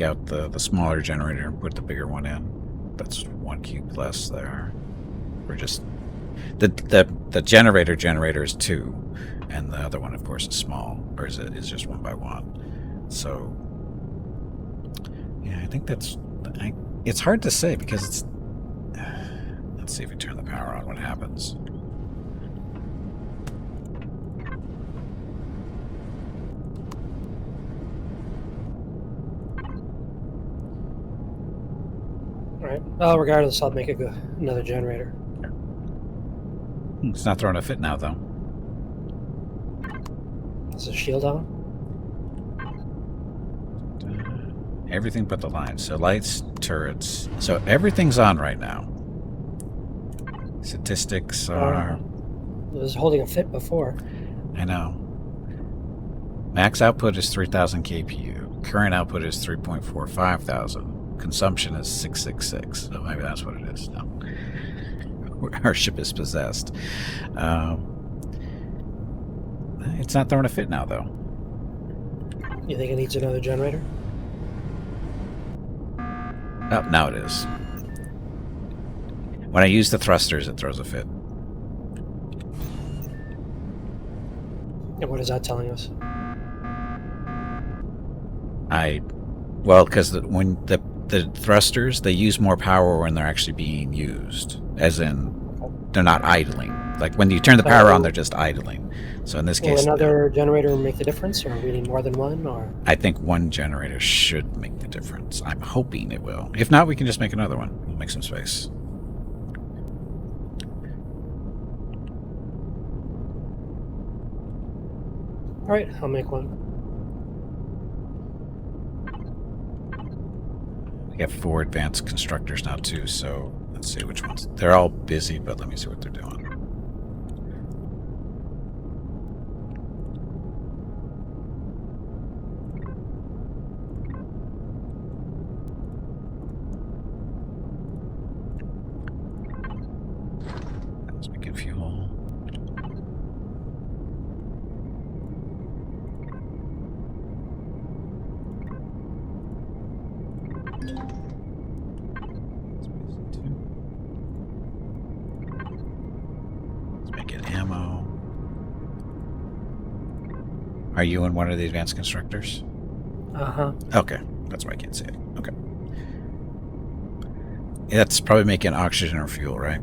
out the smaller generator and put the bigger one in. That's 1 cube less there. We're just the generator is 2, and the other one, of course, is small, or is just 1 by 1. So yeah, I think that's. It's hard to say because it's. Let's see if we turn the power on. What happens? Alright. Well, regardless, I'll make another generator. It's not throwing a fit now, though. Is the shield on? Everything but the lines. So lights, turrets. So everything's on right now. Statistics are... It was holding a fit before. I know. Max output is 3,000 kPu. Current output is 3.45 thousand. Consumption is 666. So maybe that's what it is. No. Our ship is possessed. It's not throwing a fit now, though. You think it needs another generator? Oh, now it is. When I use the thrusters, it throws a fit. And what is that telling us? Well, because when the thrusters, they use more power when they're actually being used. As in, they're not idling. Like, when you turn the power on, they're just idling. So in this case... Will another generator make the difference, or we need more than one, or...? I think one generator should make the difference. I'm hoping it will. If not, we can just make another one. We'll make some space. Alright, I'll make one. We have 4 advanced constructors now, too, so let's see which ones. They're all busy, but let me see what they're doing. Let's make it fuel. Ammo. Are you in one of the advanced constructors? Uh-huh. Okay. That's why I can't see it. Okay. That's probably making oxygen or fuel, right?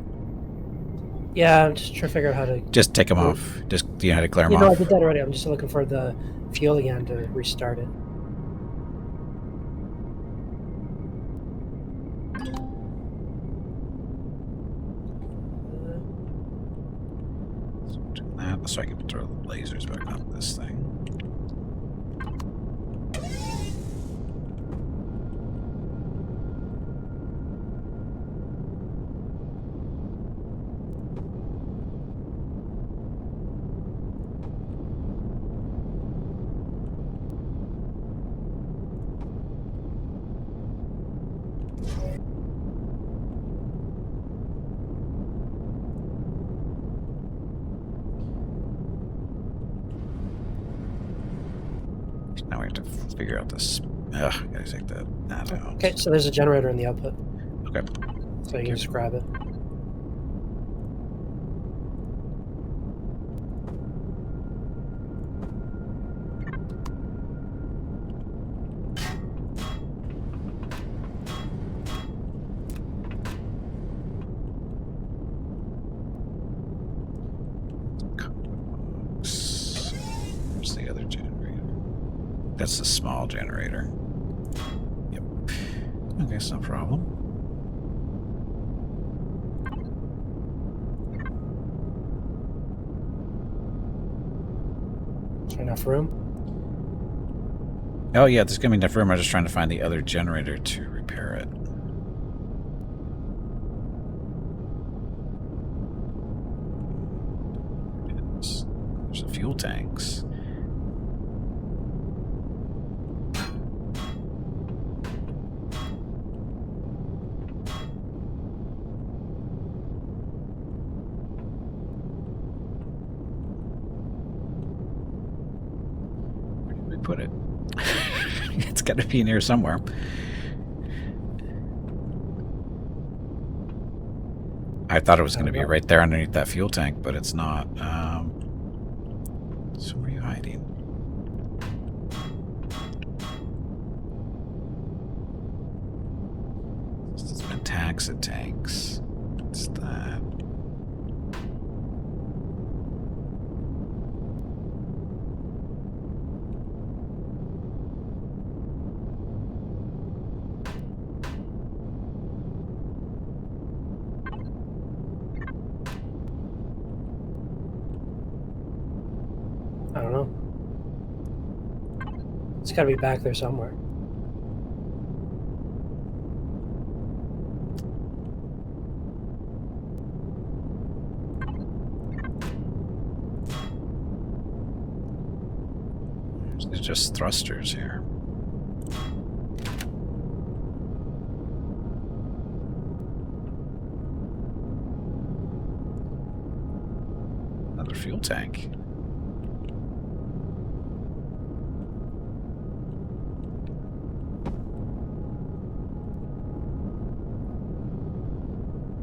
Yeah, I'm just trying to figure out how to... Just take them off. Just, do you know how to clear them off? No, I did that already. I'm just looking for the fuel again to restart it. So I can throw the lasers back on this thing. Now we have to figure out this. Ugh, gotta take that out. Okay, so there's a generator in the output. Okay. So you can just grab it. Where's the other generator? That's the small generator. Yep. Okay, it's no problem. Is there enough room? Oh yeah, there's gonna be enough room. I'm just trying to find the other generator to repair it. There's the fuel tanks. Put it. It's got to be in here somewhere. I thought it was going to be right there underneath that fuel tank, but it's not. So where are you hiding? This has been taxi tanks. What's that? I don't know. It's got to be back there somewhere. There's just thrusters here. Another fuel tank.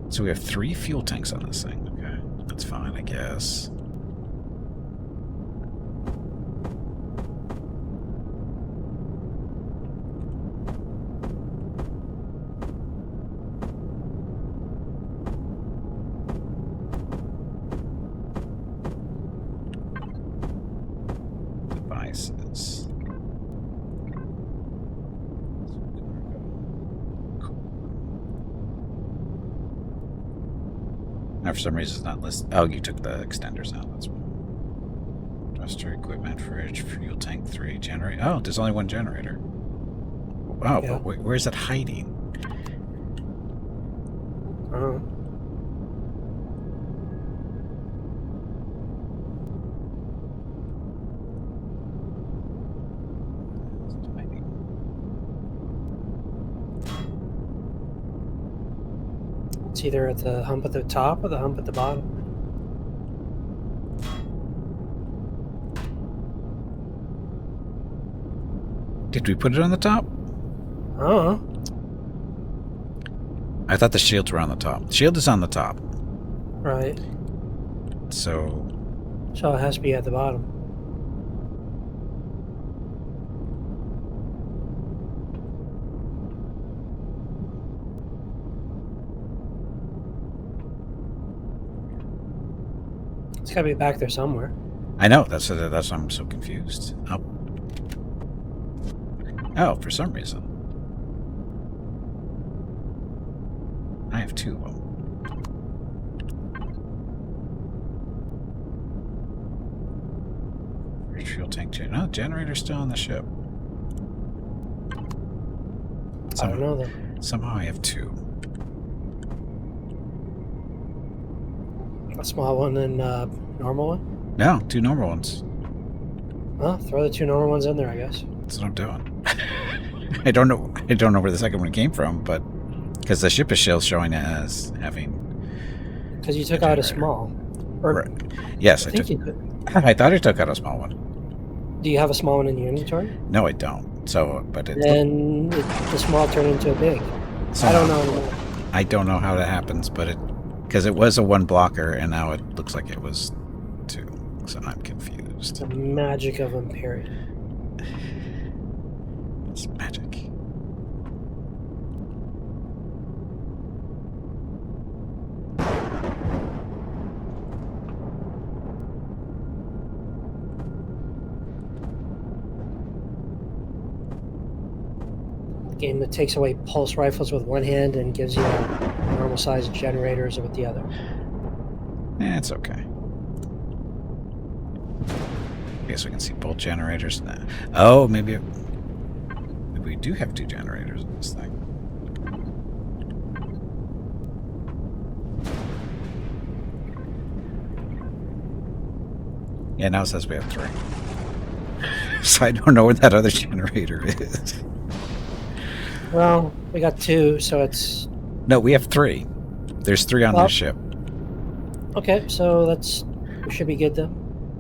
So we have 3 fuel tanks on this thing. Okay, that's fine, I guess. Devices. Now, for some reason, it's not listed. Oh, you took the extenders out. That's one. Thruster, equipment, fridge, fuel tank 3, generator. Oh, there's only 1 generator. Oh, Yeah. but where's it hiding? It's either at the hump at the top or the hump at the bottom. Did we put it on the top? I don't know. I thought the shields were on the top. The shield is on the top. Right. So So it has to be at the bottom. It's got to be back there somewhere. I know, that's why I'm so confused. Oh, for some reason. I have 2 of them. Fuel tank generator. No, generator's still on the ship. I don't know then. Somehow I have 2. A small one and normal one? No, 2 normal ones. Well, throw the 2 normal ones in there, I guess. That's what I'm doing. I don't know where the second one came from, but because the ship is still showing as having. Because you took out a small. Or, Right. Yes, I think took. you could. I thought I took out a small one. Do you have a small one in your inventory? No, I don't. So, but it. Then the small turned into a big. So I don't know anymore. I don't know how that happens, but because it was a 1 blocker and now it looks like it was 2. So I'm confused. The magic of Empyrion. It's magic. Game that takes away pulse rifles with one hand and gives you normal sized generators with the other. It's okay. I guess we can see both generators now. Oh, maybe we do have 2 generators in this thing. Yeah, now it says we have 3. So I don't know where that other generator is. Well, we got 2, so it's... No, we have 3. There's 3 on this ship. Okay, so we should be good then.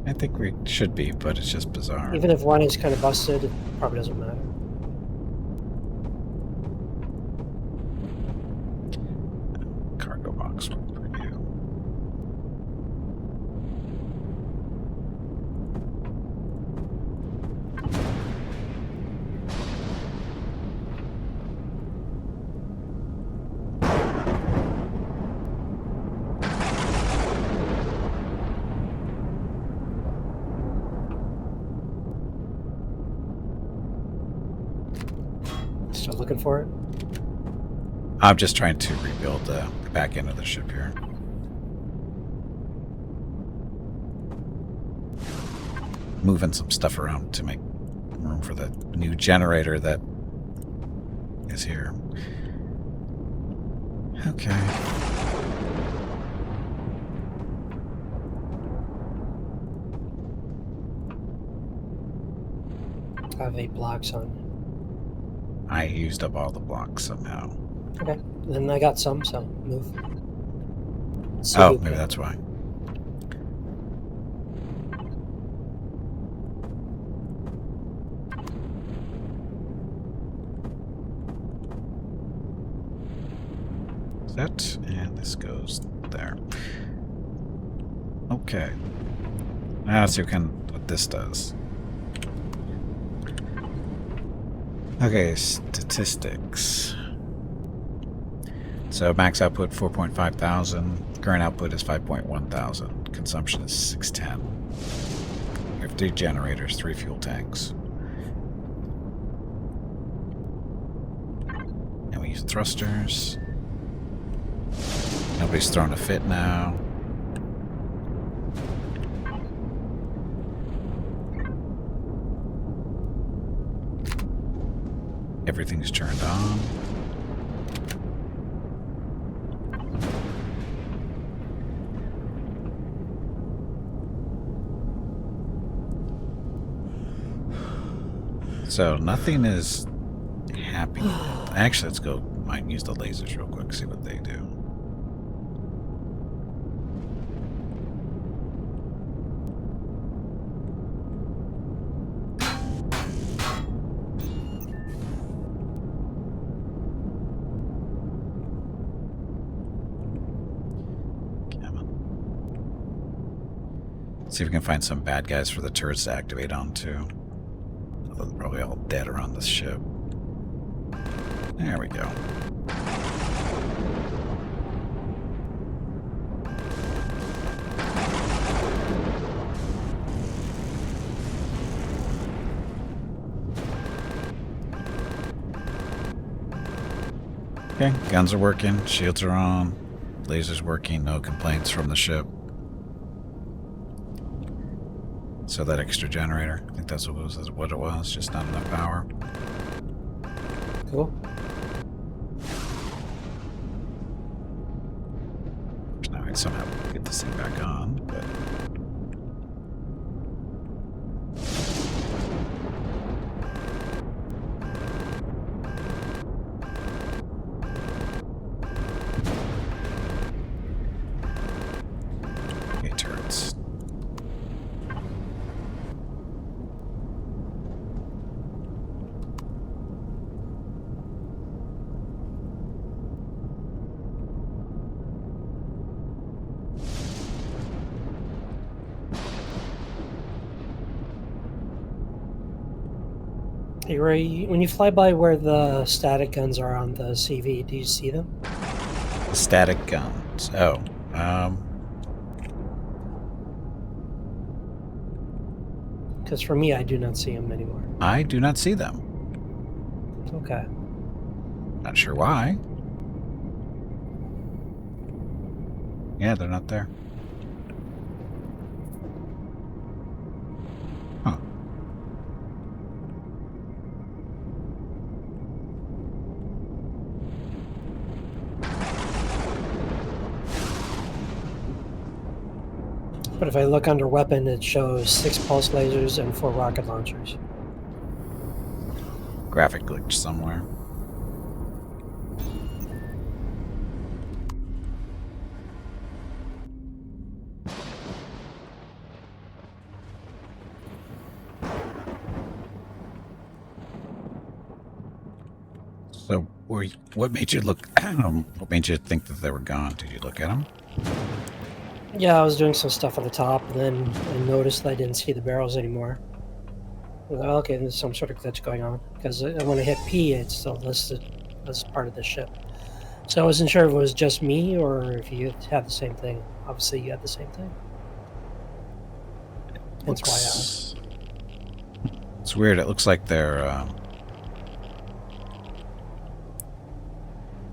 I think we should be, but it's just bizarre. Even if one is kind of busted, it probably doesn't matter. Still looking for it? I'm just trying to rebuild the back end of the ship here. Moving some stuff around to make room for the new generator that is here. Okay. I have 8 blocks on. I used up all the blocks somehow. Okay. Then I got some, so move. See Oh, who maybe can- that's why. That, and this goes there. Okay. Now let's see what this does. Okay, statistics. So max output 4.5 thousand. Current output is 5.1 thousand. Consumption is 610. We have 3 generators, 3 fuel tanks. And we use thrusters. Nobody's throwing a fit now. Everything's turned on. So nothing is happening. Actually, let's go. Might use the lasers real quick, see what they do. See if we can find some bad guys for the turrets to activate onto. Although they're probably all dead around this ship. There we go. Okay, guns are working, shields are on, lasers working, no complaints from the ship. So that extra generator, I think that's what it was, just not enough power. Cool. Now I somehow get this thing back on, but okay, turrets. Hey Ray, when you fly by where the static guns are on the CV, do you see them? The static guns. Oh, Because for me, I do not see them anymore. I do not see them. Okay. Not sure why. Yeah, they're not there. Huh. But if I look under weapon, it shows 6 pulse lasers and 4 rocket launchers. Graphic glitch somewhere. So, what made you look? What made you think that they were gone? Did you look at them? Yeah, I was doing some stuff at the top, and then I noticed that I didn't see the barrels anymore. I was like, okay, there's some sort of glitch going on. Because when I hit P, it's still listed as part of the ship. So I wasn't sure if it was just me, or if you had the same thing. Obviously, you had the same thing. That's why I asked. It's weird. It looks like they're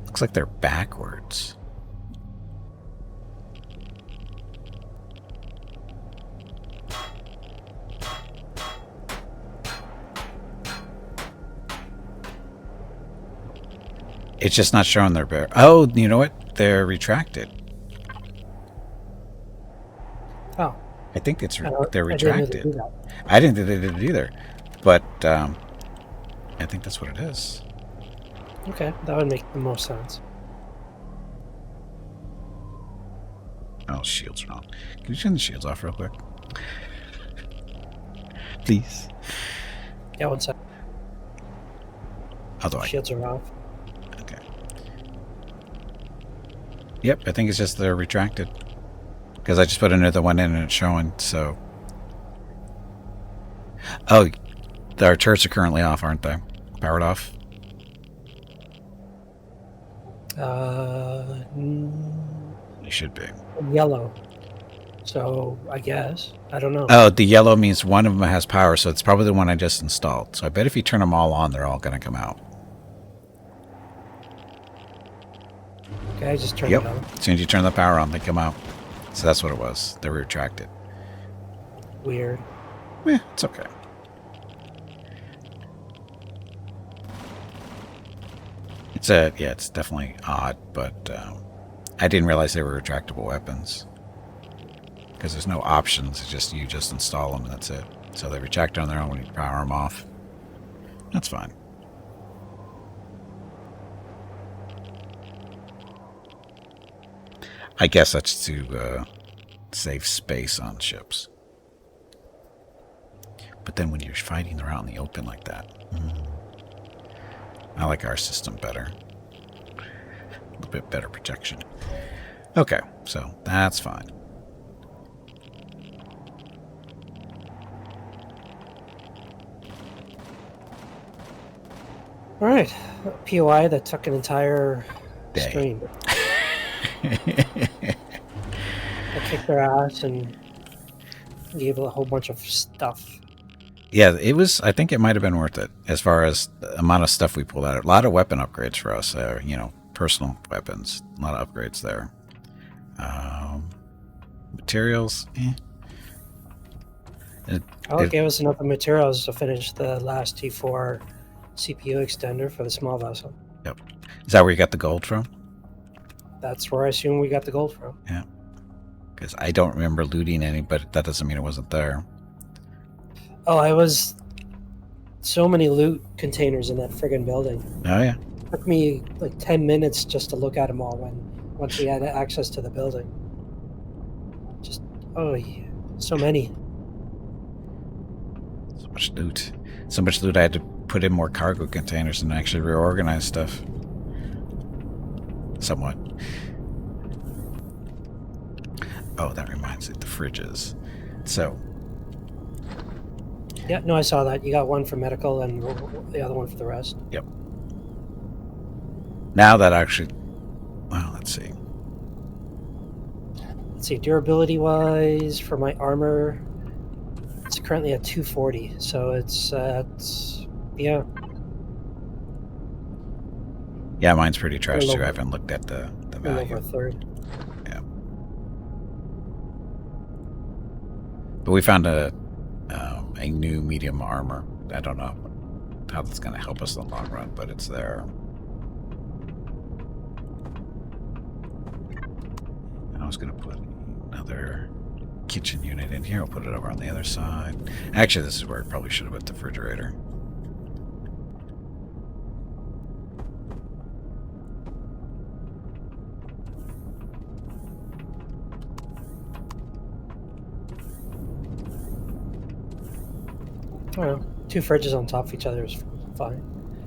Looks like they're backwards. It's just not showing their bear. Oh, you know what? They're retracted. Oh. I think it's they're I didn't retracted. really do that. I didn't think they did it either, but I think that's what it is. Okay, that would make the most sense. Oh, shields are on. Can you turn the shields off real quick, please? Yeah, one sec. Although Shields are off. Okay. Yep, I think it's just they're retracted. Because I just put another one in and it's showing, so... Oh, our turrets are currently off, aren't they? Powered off? They should be. Yellow. So, I guess. I don't know. Oh, the yellow means one of them has power, so it's probably the one I just installed. So I bet if you turn them all on, they're all going to come out. Okay, I just turned it on. As soon as you turn the power on, they come out. So that's what it was. They were retracted. Weird. It's okay. It's definitely odd, but I didn't realize they were retractable weapons. Because there's no options, it's just you just install them and that's it. So they retract on their own when you power them off. That's fine. I guess that's to save space on ships. But then when you're fighting around in the open like that, I like our system better. A little bit better protection. Okay, so that's fine. All right. POI that took an entire Day. stream. I kicked their ass and gave a whole bunch of stuff. Yeah, it was. I think it might have been worth it as far as the amount of stuff we pulled out. A lot of weapon upgrades for us. Personal weapons. A lot of upgrades there. Materials. It gave us enough materials to finish the last T4 CPU extender for the small vessel. Yep. Is that where you got the gold from? That's where I assume we got the gold from. Yeah. Because I don't remember looting any, but that doesn't mean it wasn't there. Oh, I was... So many loot containers in that friggin' building. Oh, yeah. It took me like 10 minutes just to look at them all once we had access to the building. Just, yeah, so many. So much loot. So much loot I had to put in more cargo containers and actually reorganize stuff. Somewhat. Oh, that reminds me, the fridges. So. Yeah, no, I saw that. You got one for medical and the other one for the rest. Yep. Now that actually, well, let's see. Let's see, durability-wise, for my armor, it's currently at 240, so it's yeah. Yeah, mine's pretty trash too. I haven't looked at the value. Over a third. Yeah. But we found a new medium armor. I don't know how that's going to help us in the long run, but it's there. I was going to put another kitchen unit in here. I'll put it over on the other side. Actually, this is where I probably should have put the refrigerator. I don't know. 2 fridges on top of each other is fine.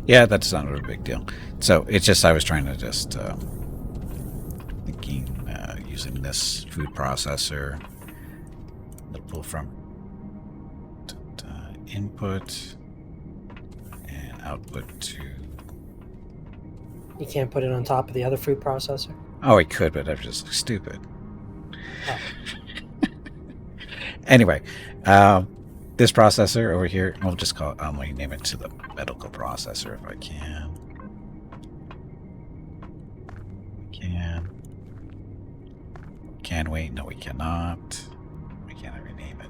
Yeah, that's not a big deal. So it's just I was trying to just thinking using this food processor. It'll pull from input and output to. You can't put it on top of the other food processor? Oh, I could, but I'm just stupid. Oh. Anyway, this processor over here, we'll just call it, I'll name it to the medical processor if I can. can. Can we? No, we cannot. We can't rename it.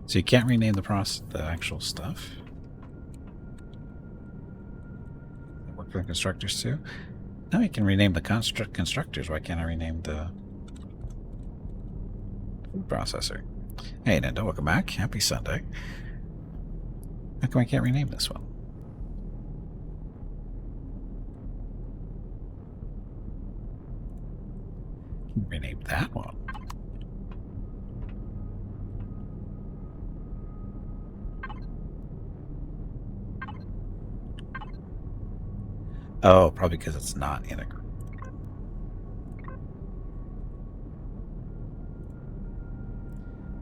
So you can't rename the actual stuff? That work for the constructors too? No, you can rename the constructors. Why can't I rename the food processor? Hey, Nendo, welcome back. Happy Sunday. How come I can't rename this one? Rename that one. Oh, probably because it's not in a group.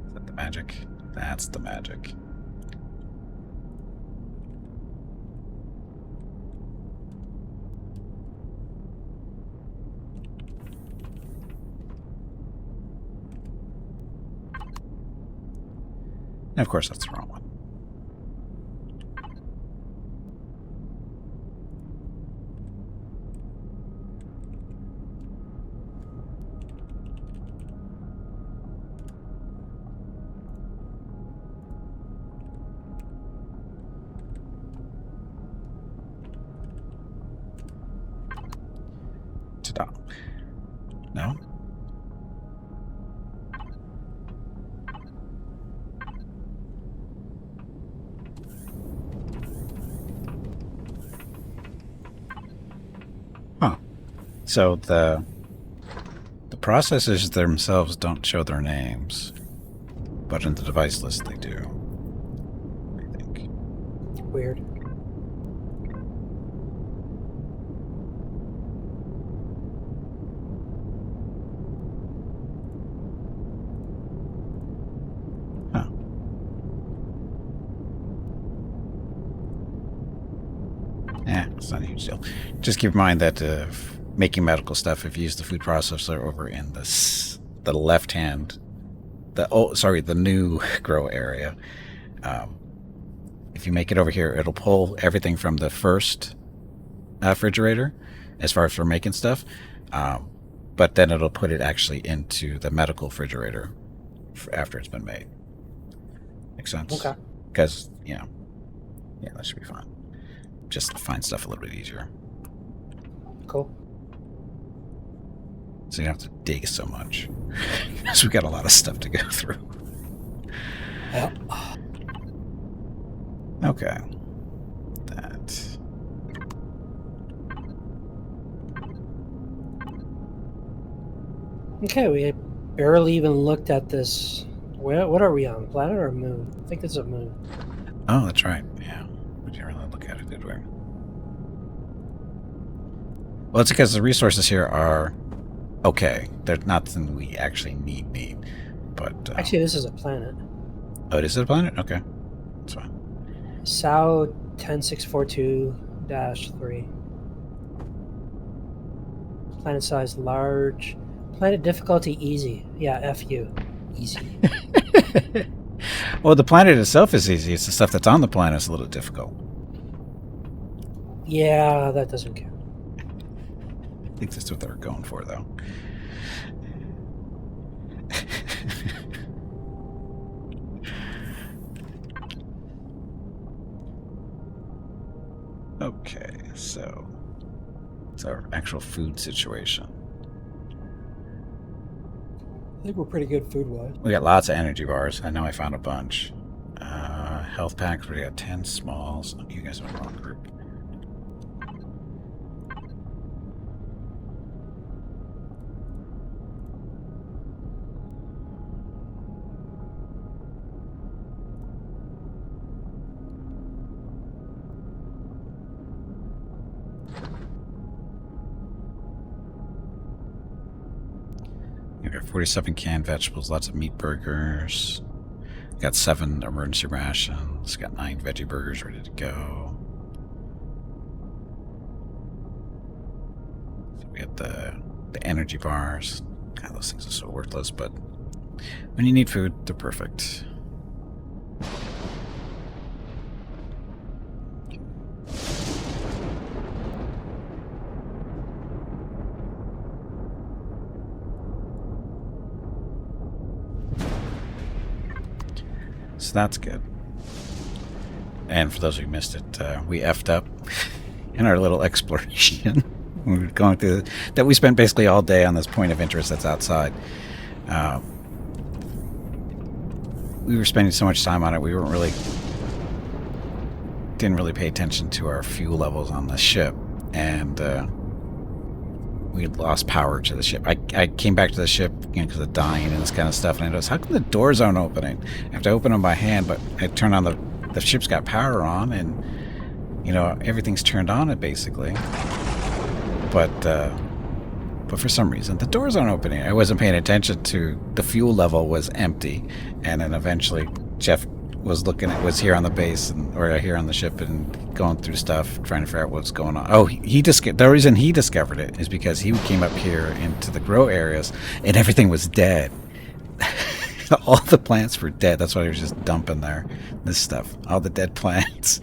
Is that the magic? That's the magic. And of course, that's the wrong one. Ta-da. No? Huh. So the processors themselves don't show their names, but in the device list they do. I think. Weird. Huh. It's not a huge deal. Just keep in mind that making medical stuff, if you use the food processor over in the left hand, the new grow area, if you make it over here, it'll pull everything from the first refrigerator as far as for making stuff, but then it'll put it actually into the medical refrigerator after it's been made. Makes sense? Okay. Because, yeah, that should be fine. Just to find stuff a little bit easier. Cool. So you don't have to dig so much. Because we've got a lot of stuff to go through. Yeah. Okay. That. Okay, we barely even looked at this. What are we on? Planet or moon? I think it's a moon. Oh, that's right. Yeah. We didn't really look at it, did we? Well, it's because the resources here are okay. They're not something we actually need. But actually, this is a planet. Oh, it is a planet? Okay. That's fine. SAO 10642-3. Planet size large. Planet difficulty easy. Yeah, FU. Easy. Well, the planet itself is easy. It's the stuff that's on the planet that's a little difficult. Yeah, that doesn't count. I think that's what they're going for, though. Okay, so it's our actual food situation. I think we're pretty good food-wise. We got lots of energy bars. I know I found a bunch. Health packs, we got 10 smalls. You guys are in the wrong group. We got 47 canned vegetables, lots of meat burgers. Got 7 emergency rations. Got 9 veggie burgers ready to go. So we got the energy bars. those things are so worthless, but when you need food, they're perfect. So that's good. And for those who missed it, we effed up in our little exploration. We were going through that. We spent basically all day on this point of interest that's outside. We were spending so much time on it. We didn't really pay attention to our fuel levels on the ship, and we had lost power to the ship. I came back to the ship because of dying and this kind of stuff, and I noticed, how come the doors aren't opening? I have to open them by hand, but I turn on the ship's got power on, and everything's turned on it basically. But for some reason the doors aren't opening. I wasn't paying attention to the fuel level was empty, and then eventually Jeff was here on the base or here on the ship and going through stuff trying to figure out what's going on. Oh, the reason he discovered it is because he came up here into the grow areas and everything was dead. All the plants were dead. That's why he was just dumping this stuff. All the dead plants.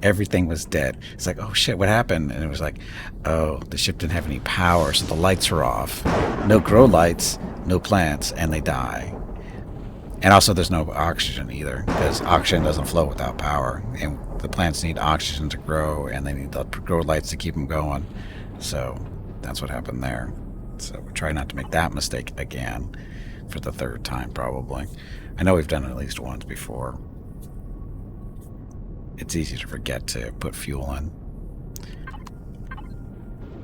Everything was dead. It's like, oh shit, what happened? And it was like, oh, the ship didn't have any power, so the lights are off. No grow lights, no plants, and they die. And also there's no oxygen either, because oxygen doesn't flow without power. And the plants need oxygen to grow, and they need the grow lights to keep them going. So that's what happened there. So we try not to make that mistake again for the third time, probably. I know we've done it at least once before. It's easy to forget to put fuel in.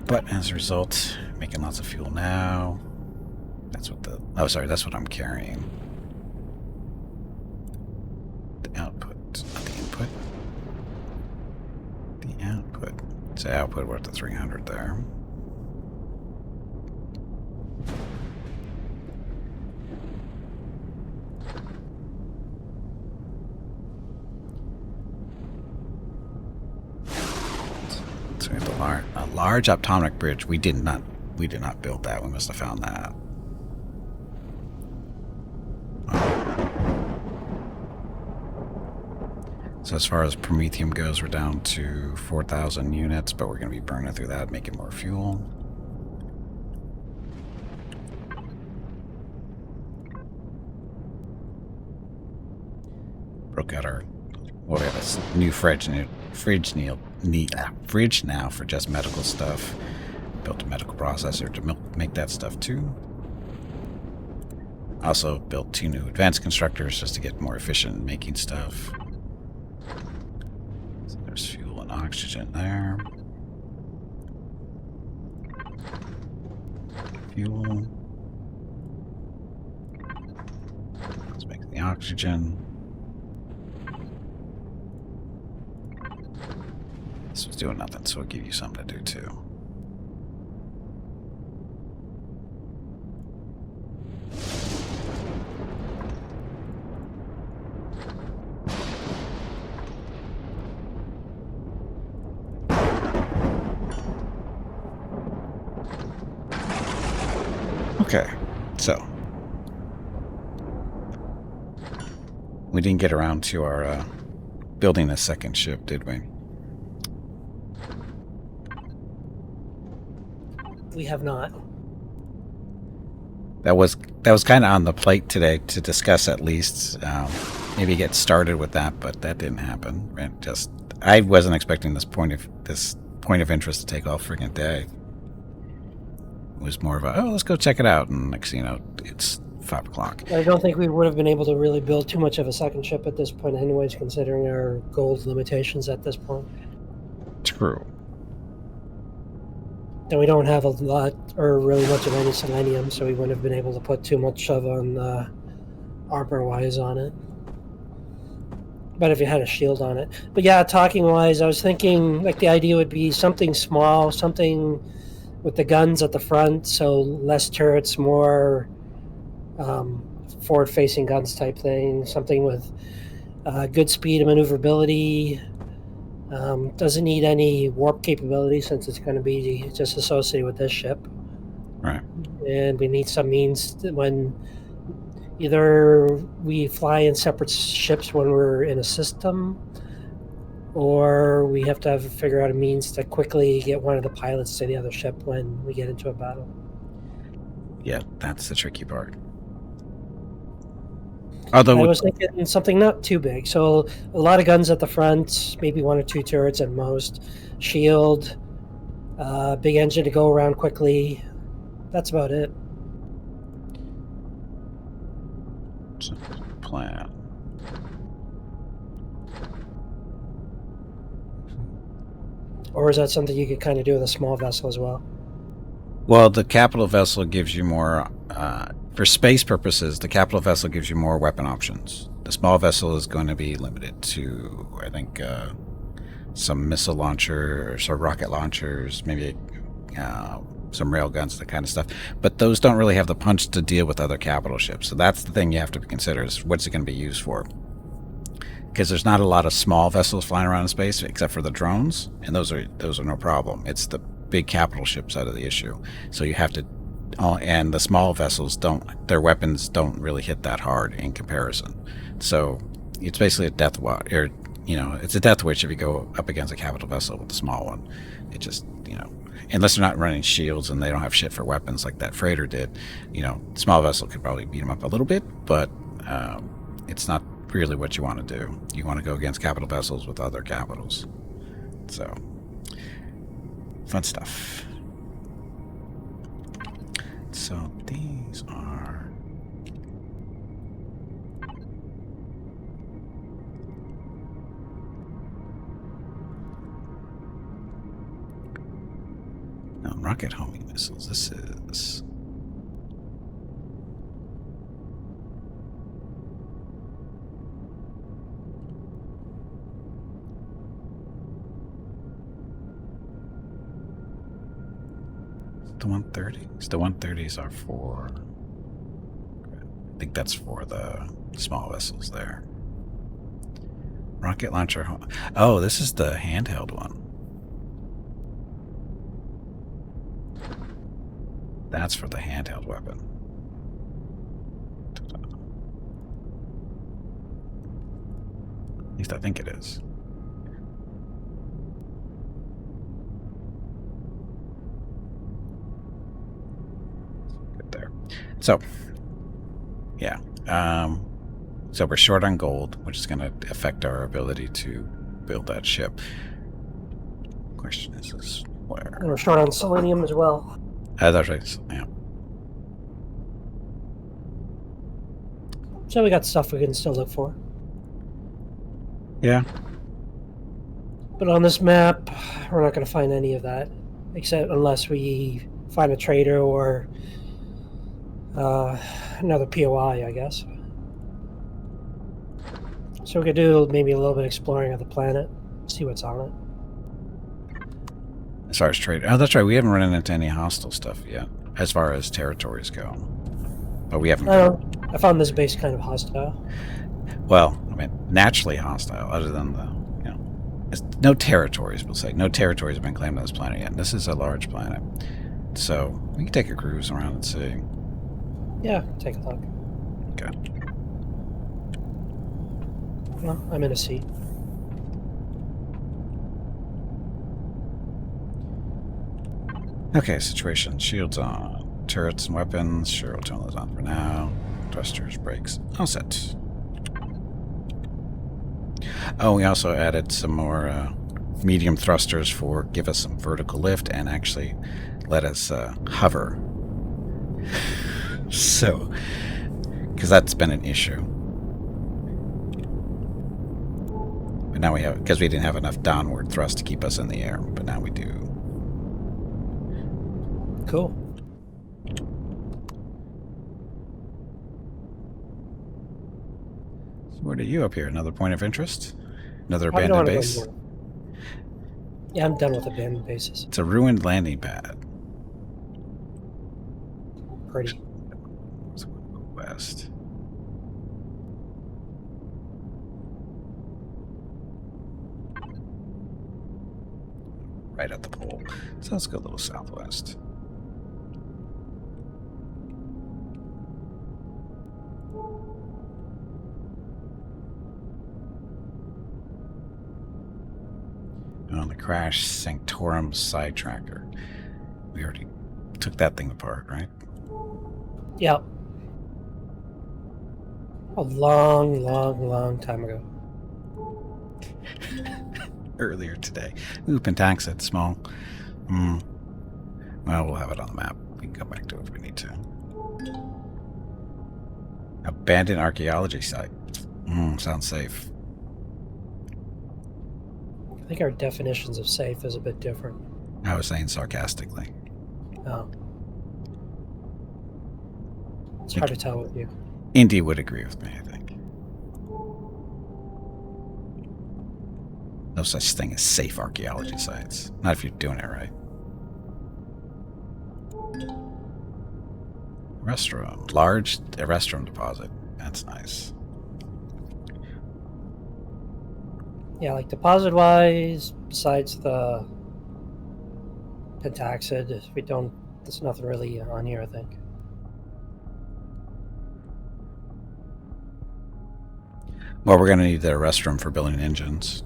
But as a result, making lots of fuel now. That's what I'm carrying. The output, not the input. The output. So output, we're at the 300 there. So we have a large optomic bridge. We did not build that. We must have found that. So as far as Promethium goes, we're down to 4,000 units, but we're going to be burning through that, making more fuel. Broke out our... Well, we have a new fridge now for just medical stuff. Built a medical processor to make that stuff too. Also built 2 new advanced constructors just to get more efficient in making stuff. So there's fuel and oxygen there. Fuel. Let's make the oxygen. This was doing nothing, so I'll give you something to do too. Okay, so we didn't get around to our building a second ship, did we? We have not. That was kind of on the plate today to discuss at least. Maybe get started with that, but that didn't happen. I wasn't expecting this point of interest to take all freaking day. It was more of a, let's go check it out, and next thing you know, it's 5 o'clock. I don't think we would have been able to really build too much of a second ship at this point anyways, considering our gold limitations at this point. True. And we don't have a lot, or really much of any selenium, so we wouldn't have been able to put too much of on armor-wise on it. But if you had a shield on it. But yeah, talking-wise, I was thinking, like, the idea would be something small, something with the guns at the front, so less turrets, more forward-facing guns type thing, something with good speed and maneuverability. Doesn't need any warp capability since it's going to be just associated with this ship. Right. And we need some means when either we fly in separate ships when we're in a system, or we have to figure out a means to quickly get one of the pilots to the other ship when we get into a battle. Yeah, that's the tricky part. I Although, was thinking something not too big. So a lot of guns at the front, maybe 1 or 2 turrets at most. Shield, big engine to go around quickly. That's about it. plan. Or is that something you could kind of do with a small vessel as well? Well, the capital vessel gives you more, for space purposes, the capital vessel gives you more weapon options. The small vessel is going to be limited to, I think, some missile launchers or rocket launchers, maybe some rail guns, that kind of stuff. But those don't really have the punch to deal with other capital ships. So that's the thing you have to consider, is what's it going to be used for. Because there's not a lot of small vessels flying around in space except for the drones, and those are no problem. It's the big capital ships out of the issue. So you have to, and the small vessels their weapons don't really hit that hard in comparison. So it's basically a death watch, or it's a death wish if you go up against a capital vessel with the small one. It just, unless they're not running shields and they don't have shit for weapons like that freighter did, small vessel could probably beat them up a little bit, but it's not really what you want to do. You want to go against capital vessels with other capitals. So, fun stuff. So these are... No, rocket homing missiles. This is... the 130s. The 130s are for... I think that's for the small vessels there. Rocket launcher... Oh, this is the handheld one. That's for the handheld weapon. At least I think it is. Good there. So, yeah. So we're short on gold, which is going to affect our ability to build that ship. Question is where? And we're short on selenium as well. That's right. Yeah. So we got stuff we can still look for. Yeah. But on this map, we're not going to find any of that, except unless we find a trader or another POI, I guess. So we could do maybe a little bit of exploring of the planet, see what's on it. As far as trade... Oh, that's right. We haven't run into any hostile stuff yet, as far as territories go. But we haven't... I found this base kind of hostile. Well, I mean, naturally hostile, other than the... no territories, we'll say. No territories have been claimed on this planet yet. This is a large planet. So, we can take a cruise around and see. Yeah, take a look. Okay. Well, I'm in a seat. Okay, situation. Shields on. Turrets and weapons. Sure, we'll turn those on for now. Thrusters, brakes. All set. Oh, we also added some more medium thrusters for give us some vertical lift and actually let us hover. So, because that's been an issue. But now we have, because we didn't have enough downward thrust to keep us in the air, but now we do. Cool. So what are you up here? Another point of interest? Another abandoned base? Yeah, I'm done with abandoned bases. It's a ruined landing pad. Pretty. Let's go west. Right at the pole. So let's go a little southwest. Crash Sanctorum side tracker. We already took that thing apart, right? Yeah. A long, long, long time ago. Earlier today. Ooh, Pentaxid, small. Well, we'll have it on the map. We can come back to it if we need to. Abandoned archaeology site. Sounds safe. I think our definitions of safe is a bit different. I was saying sarcastically. Oh. It's hard to tell with you. Indy would agree with me, I think. No such thing as safe archaeology sites. Not if you're doing it right. Restroom. Large restroom deposit. That's nice. Yeah, like deposit-wise, besides the Pentaxid, there's nothing really on here, I think. Well, we're going to need the restroom for building engines.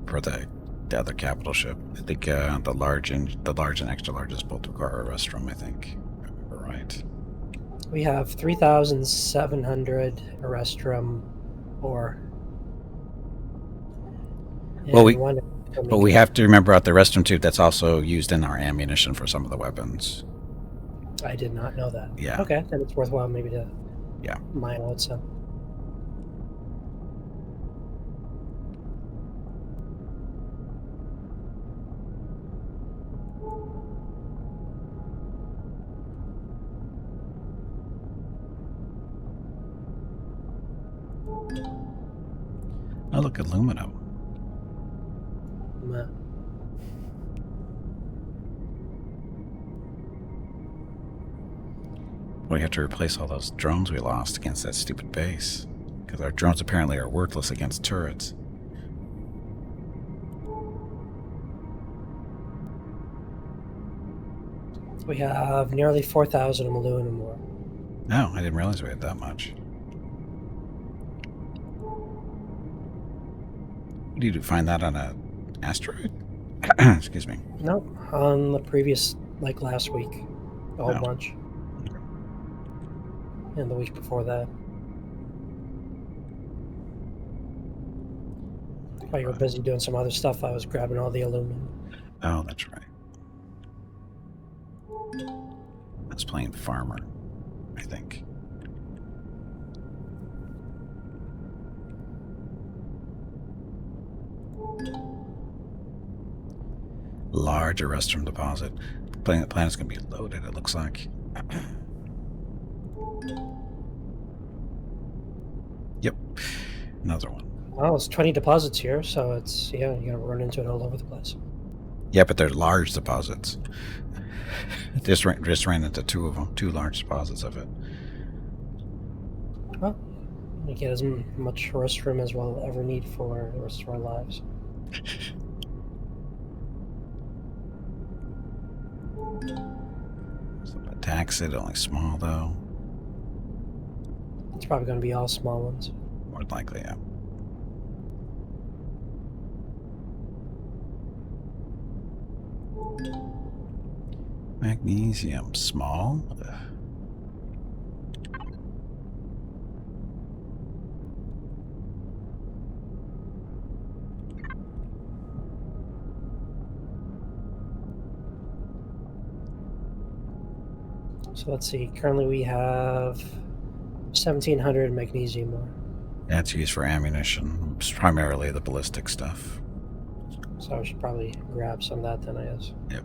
For the other capital ship. I think the large and extra large both require a restroom, I think. If I remember right. We have 3,700 a restroom or... Well, we have to remember about the restroom too. That's also used in our ammunition for some of the weapons. I did not know that. Yeah. Okay, then it's worthwhile maybe to mine out some. Oh, look, aluminum. We have to replace all those drones we lost against that stupid base. Because our drones apparently are worthless against turrets. We have nearly 4,000 aluminum ore. No, I didn't realize we had that much. Did you find that on an asteroid? Excuse me. Nope, on the previous, like last week. A whole bunch. Okay. And the week before that. While you were busy doing some other stuff, I was grabbing all the aluminum. Oh, that's right. I was playing farmer, I think. Larger restroom deposit. The planet's going to be loaded, it looks like. Yep. Another one. Oh, it's 20 deposits here, so it's, yeah, you're going to run into it all over the place. Yeah, but they're large deposits. Just ran into two of them, two large deposits of it. Well, we get as much restroom as we'll ever need for the rest of our lives. Tax it, only small though. It's probably going to be all small ones. More than likely, yeah. Magnesium, small. So let's see. Currently we have 1,700 magnesium ore. That's used for ammunition. It's primarily the ballistic stuff. So I should probably grab some of that then, I guess. Yep.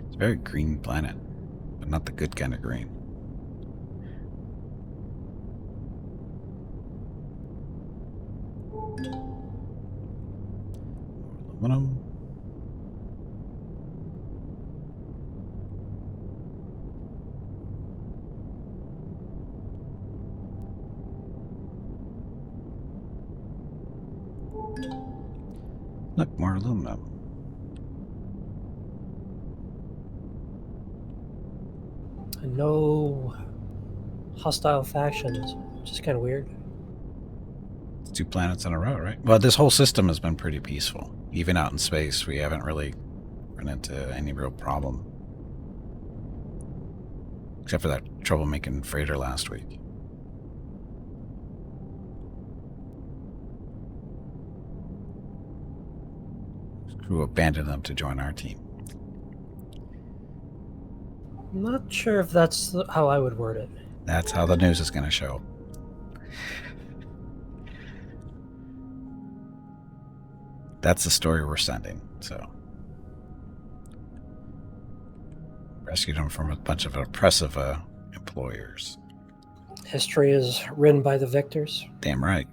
It's a very green planet, but not the good kind of green. Aluminum. Look, more aluminum. And no hostile factions, which is kind of weird. It's 2 planets in a row, right? Well, this whole system has been pretty peaceful. Even out in space, we haven't really run into any real problem. Except for that troublemaking freighter last week. Crew abandoned them to join our team. I'm not sure if that's how I would word it. That's how the news is going to show. That's the story we're sending, so. Rescued them from a bunch of oppressive employers. History is written by the victors. Damn right.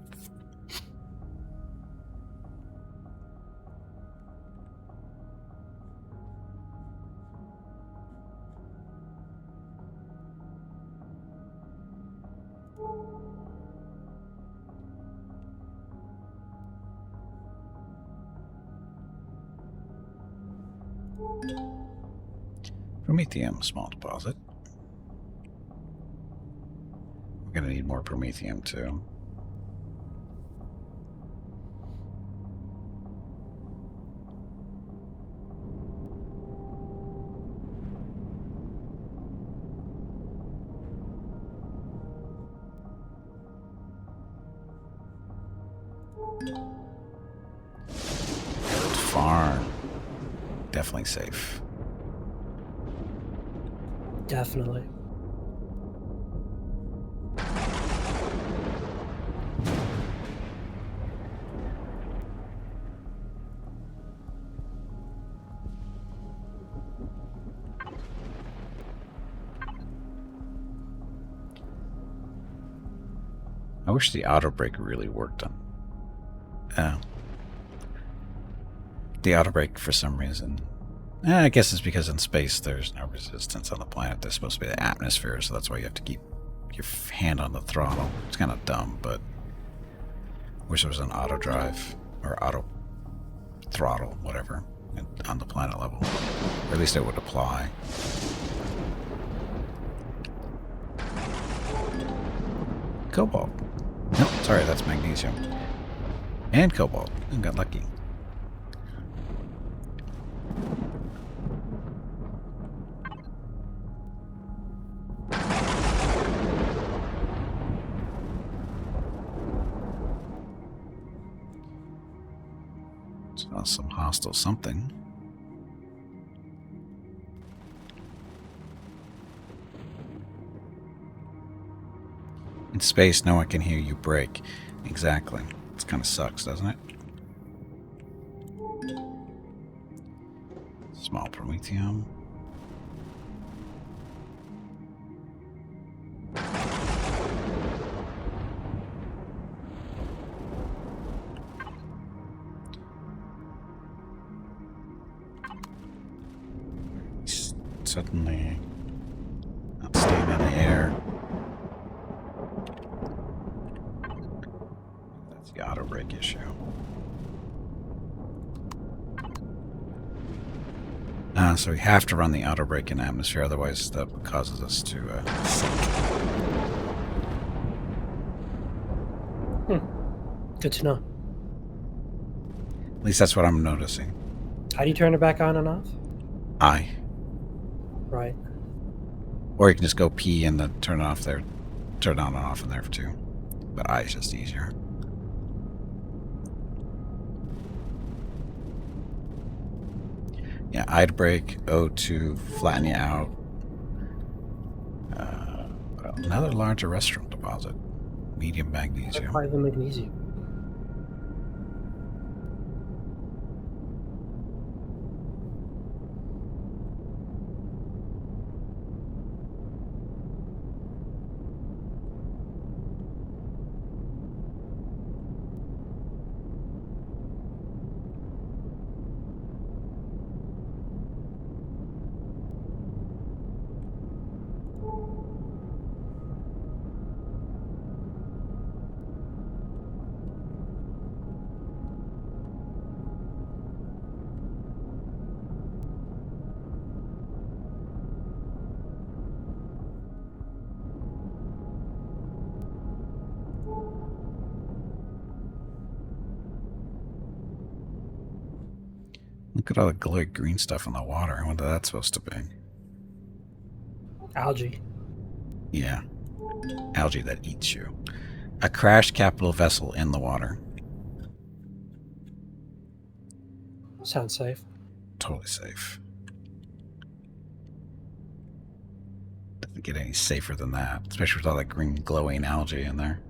Promethium, small deposit. We're going to need more promethium too. Farm. Definitely safe. Definitely. I wish the auto brake really worked on. The auto brake, for some reason. I guess it's because in space there's no resistance on the planet. There's supposed to be the atmosphere, so that's why you have to keep your hand on the throttle. It's kind of dumb, but I wish there was an auto drive or auto throttle, whatever, on the planet level. Or at least it would apply. Cobalt. No, sorry, that's magnesium. And cobalt. I got lucky. Some hostile something. In space, no one can hear you brake. Exactly. It kind of sucks, doesn't it? Small promethium. Suddenly not staying in the air. That's the auto brake issue. So we have to run the auto brake in atmosphere, otherwise that causes us to sink. Good to know. At least that's what I'm noticing. How do you turn it back on and off? I. Right. Or you can just go P and then turn it off there. Turn it on and off in there too. But I is just easier. Yeah, I to brake, O to flatten you out. Another large terrestrial deposit. Medium magnesium. Apply the magnesium. Look at all the glowing green stuff in the water. I wonder what that's supposed to be. Algae. Yeah. Algae that eats you. A crashed capital vessel in the water. Sounds safe. Totally safe. Doesn't get any safer than that, especially with all that green glowing algae in there.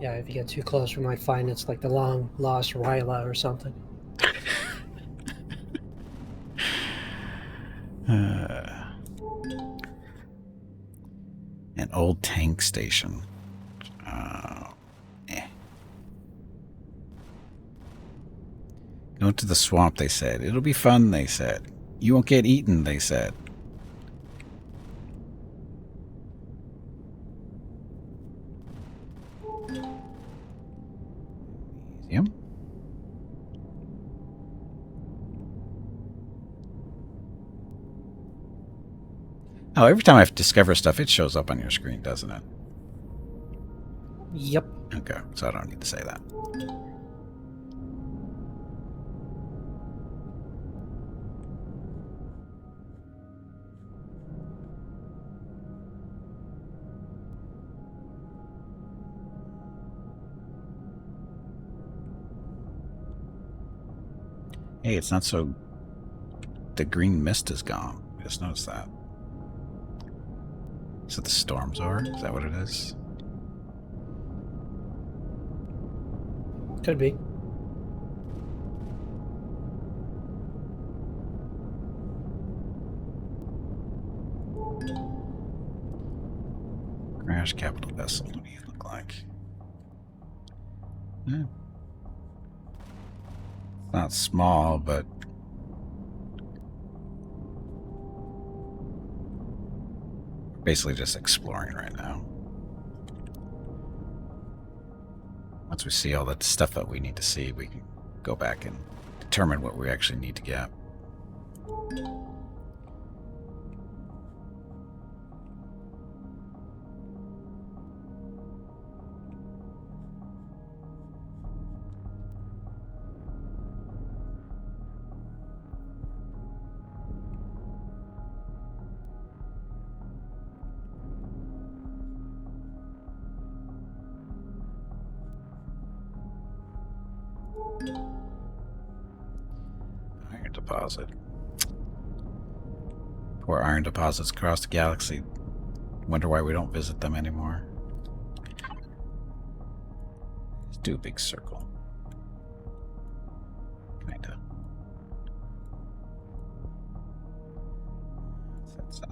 Yeah, if you get too close, we might find it's like the long lost Ryla or something. An old tank station. Go to the swamp, they said. It'll be fun, they said. You won't get eaten, they said. Museum? Oh, every time I discover stuff, it shows up on your screen, doesn't it? Yep. Okay, so I don't need to say that. Hey, it's not so... The green mist is gone. I just noticed that. Is it the storm's over? Is that what it is? Could be. Crash capital vessel. What do you look like? Yeah. It's not small, but... basically just exploring right now. Once we see all that stuff that we need to see, we can go back and determine what we actually need to get. Iron deposit. Poor iron deposits across the galaxy. Wonder why we don't visit them anymore. Let's do a big circle. Kinda. That's south.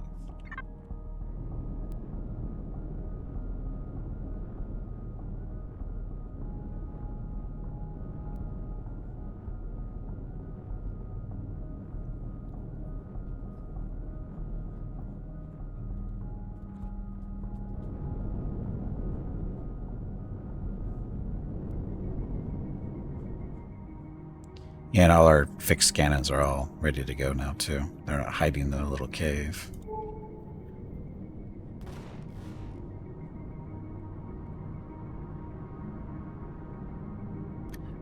Yeah, and all our fixed cannons are all ready to go now, too. They're not hiding in a little cave.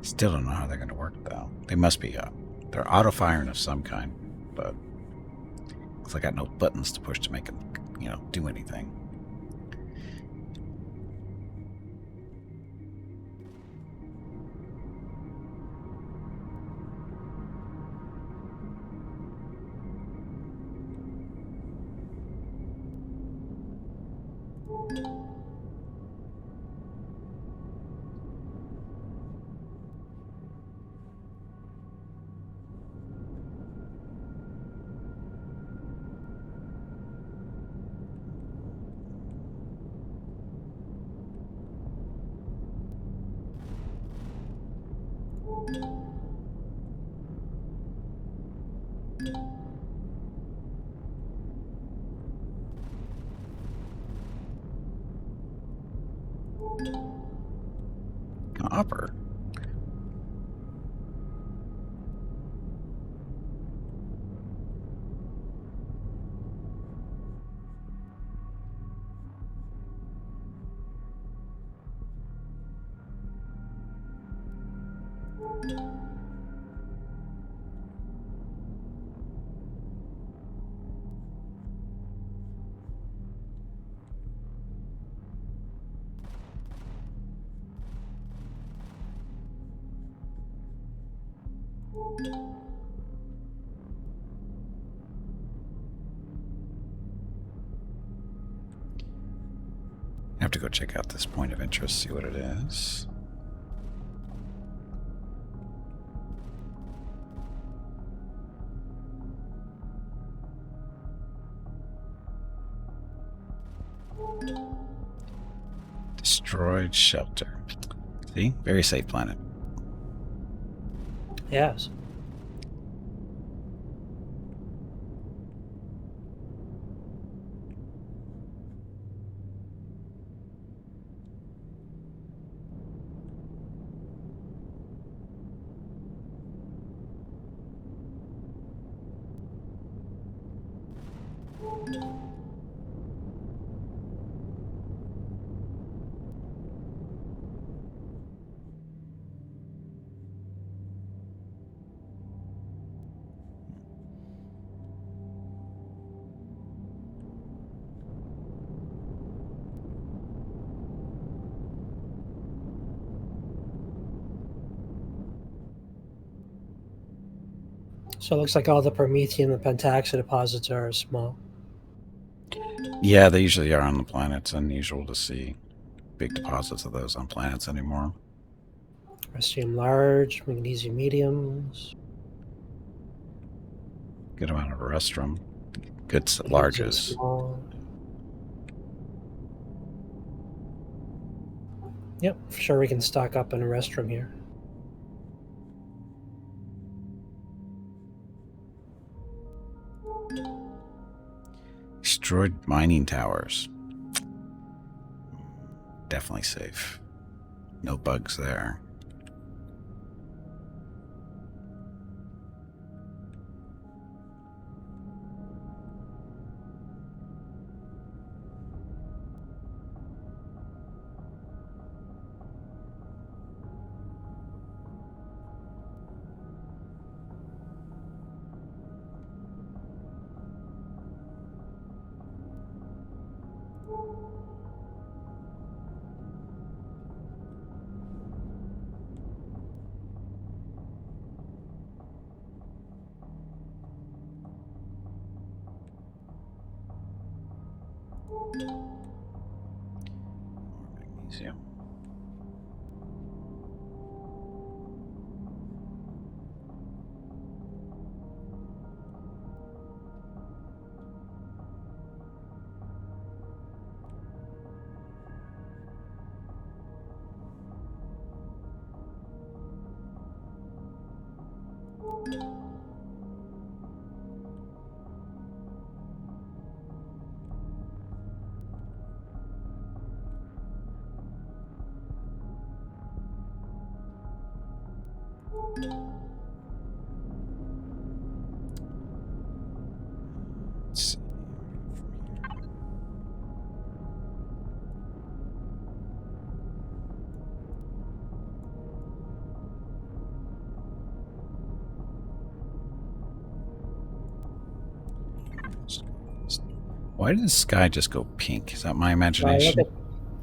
Still don't know how they're going to work, though. They must be, they're auto-firing of some kind, but looks like I got no buttons to push to make them, do anything. Copper. I have to go check out this point of interest, see what it is. Destroyed shelter. See? Very safe planet. Yes. So it looks like all the Promethean and Pentaxa deposits are small. Yeah, they usually are on the planets. Unusual to see big deposits of those on planets anymore. Rustium large, magnesium mediums, Good amount of rostrum. Good magnesium larges. small. Yep, for sure we can stock up in a restroom here. Destroyed mining towers. Definitely safe. No bugs there. Magnesium. Let's see. Why did the sky just go pink? Is that my Look imagination? at,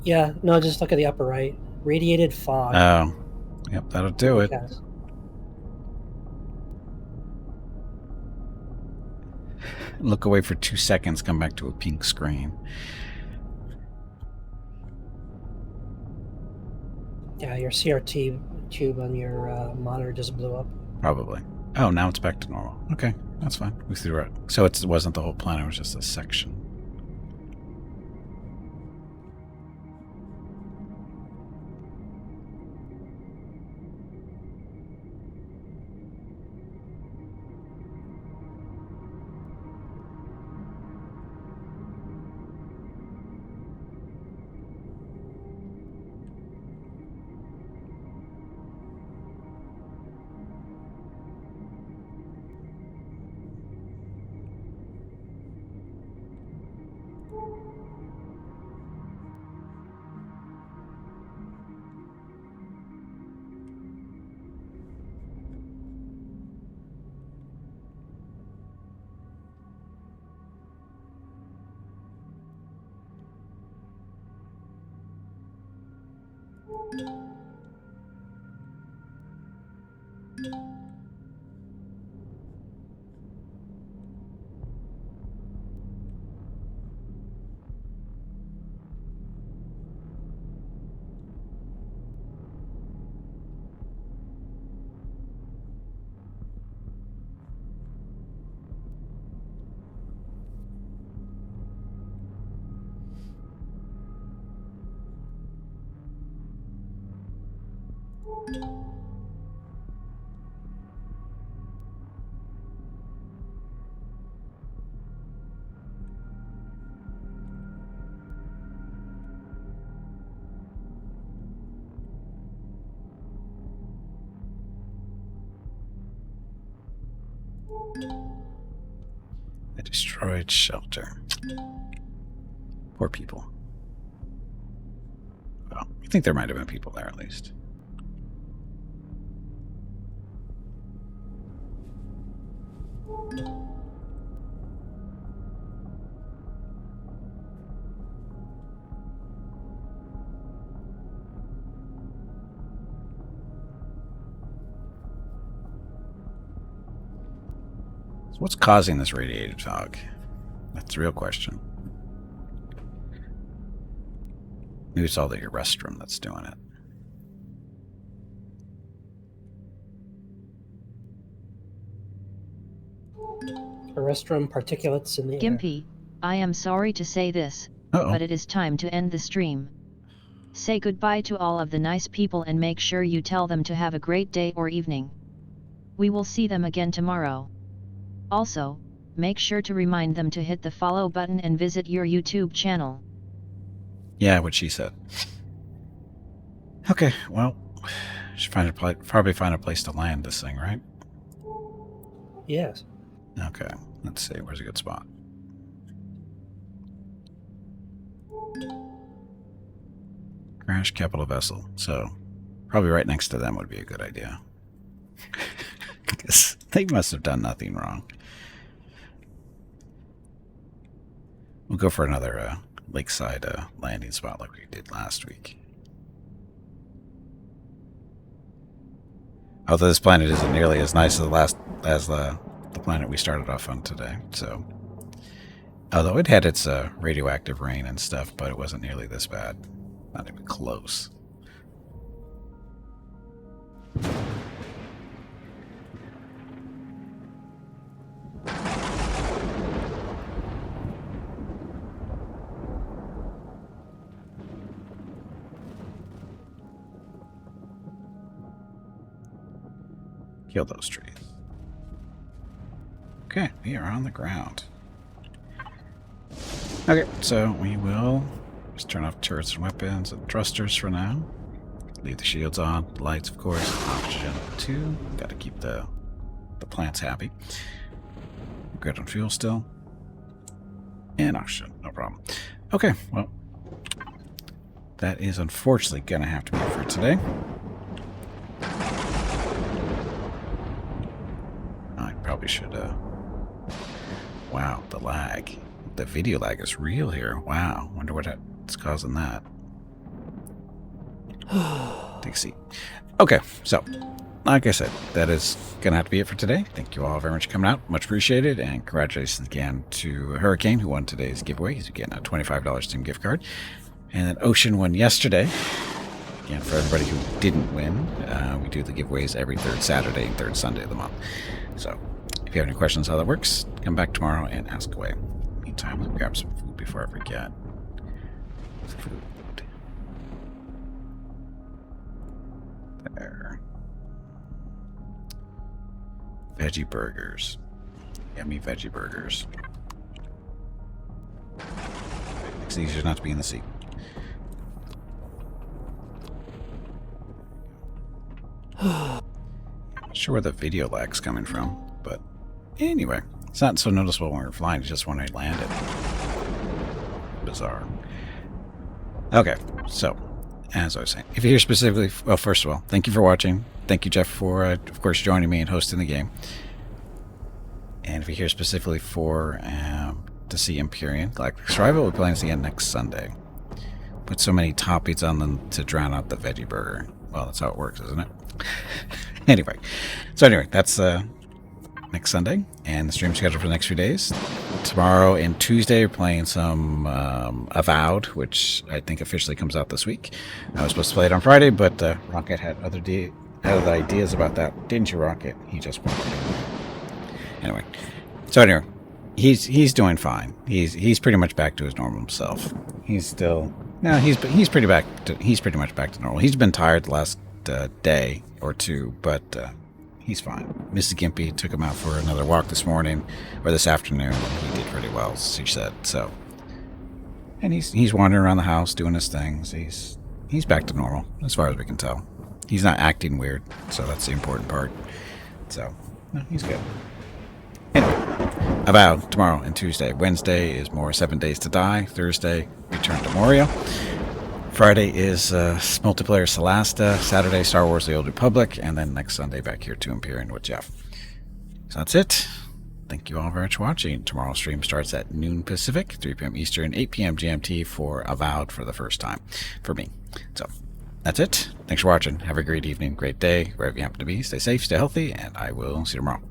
yeah, no, just look at the upper right. Radiated fog. Oh, yep, that'll do it. Yes. Look away for 2 seconds, come back to a pink screen. Yeah, your CRT tube on your monitor just blew up. Probably. Oh, now it's back to normal. Okay, that's fine. We threw it. So it wasn't the whole planet, it was just a section. A destroyed shelter. Poor people. Well, I think there might have been people there at least. So what's causing this radiated fog? That's the real question. Maybe it's all the restroom that's doing it. A restroom, particulates in the air. Gimpy, I am sorry to say this, but it is time to end the stream. Say goodbye to all of the nice people and make sure you tell them to have a great day or evening. We will see them again tomorrow. Also, make sure to remind them to hit the follow button and visit your YouTube channel. Yeah, what she said. Okay, well, should probably find a place to land this thing, right? Yes. Okay, let's see. Where's a good spot? Crash capital vessel. So, probably right next to them would be a good idea. Because they must have done nothing wrong. We'll go for another lakeside landing spot like we did last week. Although this planet isn't nearly as nice as the planet we started off on today. So, although it had its radioactive rain and stuff, but it wasn't nearly this bad. Not even close. Kill those trees. Okay, we are on the ground. Okay, so we will just turn off turrets and weapons and thrusters for now. Leave the shields on, the lights, of course. Oxygen 2. Got to keep the plants happy. Good on fuel still. And oxygen, no problem. Okay, well, that is unfortunately going to have to be it for today. I probably should, wow, the lag. The video lag is real here. Wow, wonder what's causing that. Take a seat. Okay, so, like I said, that is going to have to be it for today. Thank you all very much for coming out. Much appreciated. And congratulations again to Hurricane, who won today's giveaway. He's getting a $25 Steam gift card. And then Ocean won yesterday. Again, for everybody who didn't win, we do the giveaways every third Saturday and third Sunday of the month. So, if you have any questions how that works, come back tomorrow and ask away. Meantime, let me grab some food before I forget. Food. There. Veggie burgers. Yummy veggie burgers. It's easier not to be in the seat. Not sure where the video lag's coming from, but anyway, it's not so noticeable when we're flying, it's just when I landed. Bizarre. Okay, so, as I was saying, if you're here specifically, well, first of all, thank you for watching. Thank you, Jeff, for, of course, joining me and hosting the game. And if you're here specifically for, to see Empyrion, Galactic Survival, we're playing this again next Sunday. Put so many toppings on them to drown out the veggie burger. Well, that's how it works, isn't it? Anyway, that's next Sunday, and the stream schedule for the next few days. Tomorrow and Tuesday, we're playing some Avowed, which I think officially comes out this week. I was supposed to play it on Friday, but Rocket had other ideas about that. Didn't you, Rocket? He just wanted to. Anyway, he's doing fine. He's pretty much back to his normal self. He's still he's pretty much back to normal. He's been tired the last day or two, but he's fine. Mrs. Gimpy took him out for another walk this morning, or this afternoon, and he did pretty well, she said. So, and he's wandering around the house doing his things. He's back to normal, as far as we can tell. He's not acting weird, so that's the important part. So, no, he's good. Anyway, Avowed tomorrow and Tuesday. Wednesday is more 7 Days to Die. Thursday, Return to Moria. Friday is multiplayer Solasta. Saturday, Star Wars The Old Republic. And then next Sunday, back here to Empyrion with Jeff. So that's it. Thank you all very much for watching. Tomorrow's stream starts at noon Pacific, 3 p.m. Eastern, 8 p.m. GMT for Avowed for the first time for me. So that's it. Thanks for watching. Have a great evening, great day, wherever you happen to be. Stay safe, stay healthy, and I will see you tomorrow.